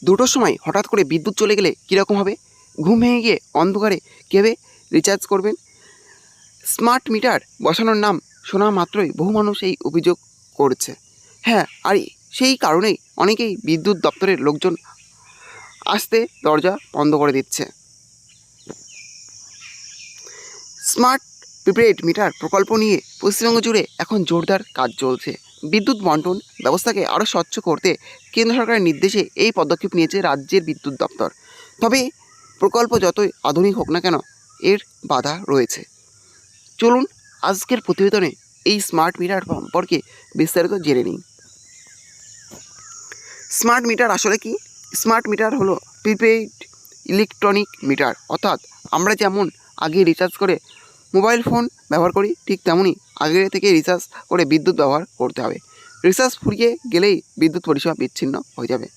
দুটোর সময় হঠাৎ করে বিদ্যুৎ চলে গেলে কীরকম হবে? ঘুম ভেঙে গিয়ে অন্ধকারে কীভাবে রিচার্জ করবেন? স্মার্ট মিটার বসানোর নাম শোনা মাত্রই বহু মানুষ এই অভিযোগ করছে। হ্যাঁ, আর সেই কারণেই অনেকেই বিদ্যুৎ দপ্তরের লোকজন আসতে দরজা বন্ধ করে দিচ্ছে। স্মার্ট প্রিপেড মিটার প্রকল্প নিয়ে পশ্চিমবঙ্গ জুড়ে এখন জোরদার কাজ চলছে। বিদ্যুৎ বন্টন ব্যবস্থাকে আরও স্বচ্ছ করতে কেন্দ্র সরকারের নির্দেশে এই পদক্ষেপ নিয়েছে রাজ্যের বিদ্যুৎ দপ্তর। তবে প্রকল্প যতই আধুনিক হোক না কেন, এর বাধা রয়েছে। চলুন আজকের প্রতিবেদনে এই স্মার্ট মিটার সম্পর্কে বিস্তারিত জেনে নিই। স্মার্ট মিটার আসলে কি? স্মার্ট মিটার হলো প্রিপেইড ইলেকট্রনিক মিটার, অর্থাৎ আমরা যেমন আগে রিচার্জ করে মোবাইল ফোন ব্যবহার করি, ঠিক তেমনই আগে থেকে রিচার্জ করে বিদ্যুৎ ব্যবহার করতে হবে। রিচার্জ ফুরিয়ে গেলেই বিদ্যুৎ পরিষেবা বিচ্ছিন্ন হয়ে যাবে।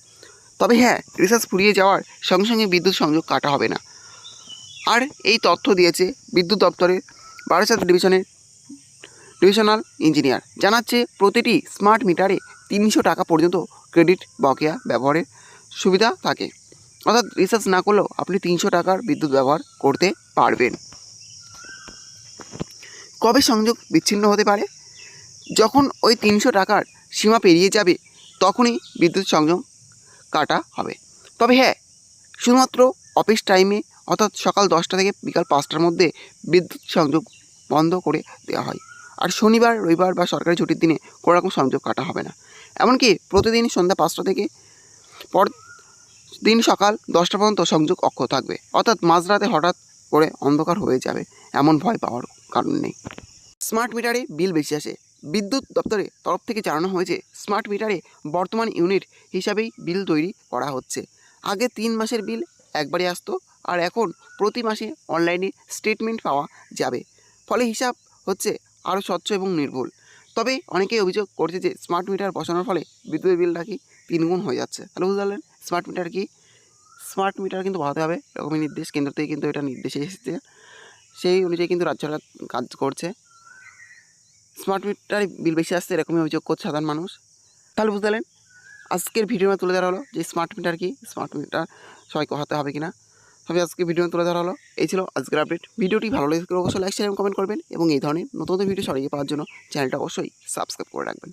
তবে হ্যাঁ, রিচার্জ ফুরিয়ে যাওয়ার সঙ্গে সঙ্গে বিদ্যুৎ সংযোগ কাটা হবে না। আর এই তথ্য দিয়েছে বিদ্যুৎ দপ্তরের বারাসাত ডিভিশনাল ইঞ্জিনিয়ার। জানাচ্ছে প্রতিটি স্মার্ট মিটারে 300 টাকা পর্যন্ত ক্রেডিট বকেয়া ব্যবহারের সুবিধা থাকে, অর্থাৎ রিচার্জ না করলেও আপনি 300 টাকার বিদ্যুৎ ব্যবহার করতে পারবেন। কবে সংযোগ বিচ্ছিন্ন হতে পারে? যখন ওই 300 টাকার সীমা পেরিয়ে যাবে তখনই বিদ্যুৎ সংযোগ কাটা হবে। তবে হ্যাঁ, শুধুমাত্র অফিস টাইমে, অর্থাৎ সকাল 10টা থেকে বিকাল 5টার মধ্যে বিদ্যুৎ সংযোগ বন্ধ করে দেওয়া হয়। আর শনিবার, রবিবার বা সরকারি ছুটির দিনে কোনো রকম সংযোগ কাটা হবে না। এমনকি প্রতিদিন সন্ধ্যা 5টা থেকে পর দিন সকাল 10টা পর্যন্ত সংযোগ অক্ষত থাকবে, অর্থাৎ মাঝরাতে হঠাৎ করে অন্ধকার হয়ে যাবে এমন ভয় পাওয়ার কারণ নেই। স্মার্ট মিটারে বিল বেশি আসে। বিদ্যুৎ দপ্তরের তরফ থেকে জানানো হয়েছে, স্মার্ট মিটারে বর্তমান ইউনিট হিসাবেই বিল তৈরি করা হচ্ছে। আগে 3 মাসের বিল একবারে আসতো, আর এখন প্রতি মাসে অনলাইনে স্টেটমেন্ট পাওয়া যাবে। ফলে হিসাব হচ্ছে আরও স্বচ্ছ এবং নির্ভুল। তবে অনেকেই অভিযোগ করছে যে স্মার্ট মিটার বসানোর ফলে বিদ্যুতের বিল নাকি 3 গুণ হয়ে যাচ্ছে। তাহলে বুঝতে পারলেন স্মার্ট মিটার কি? স্মার্ট মিটার কিন্তু বসাতে হবে, এরকমই নির্দেশ কেন্দ্র থেকে কিন্তু এটা নির্দেশে এসেছে। সেই অনুযায়ী কিন্তু রাজ্য সরকার কাজ করছে। স্মার্ট মিটারে বিল বেশি আসছে এরকমই অভিযোগ করছে সাধারণ মানুষ। তাহলে বুঝতে পারলেন আজকের ভিডিওতে তুলে ধরা হলো যে স্মার্ট মিটার কি, স্মার্ট মিটার সবাইকে হতে হবে কিনা। তবে আজকে ভিডিও তুলে ধরা হলো। এই ছিল আজকের আপডেট। ভিডিওটি ভালো লাগলে অবশ্যই লাইক, শেয়ার এবং কমেন্ট করবেন, এবং এই ধরনের নতুন নতুন ভিডিও সরিয়ে পাওয়ার জন্য চ্যানেলটা অবশ্যই সাবস্ক্রাইব করে রাখবেন।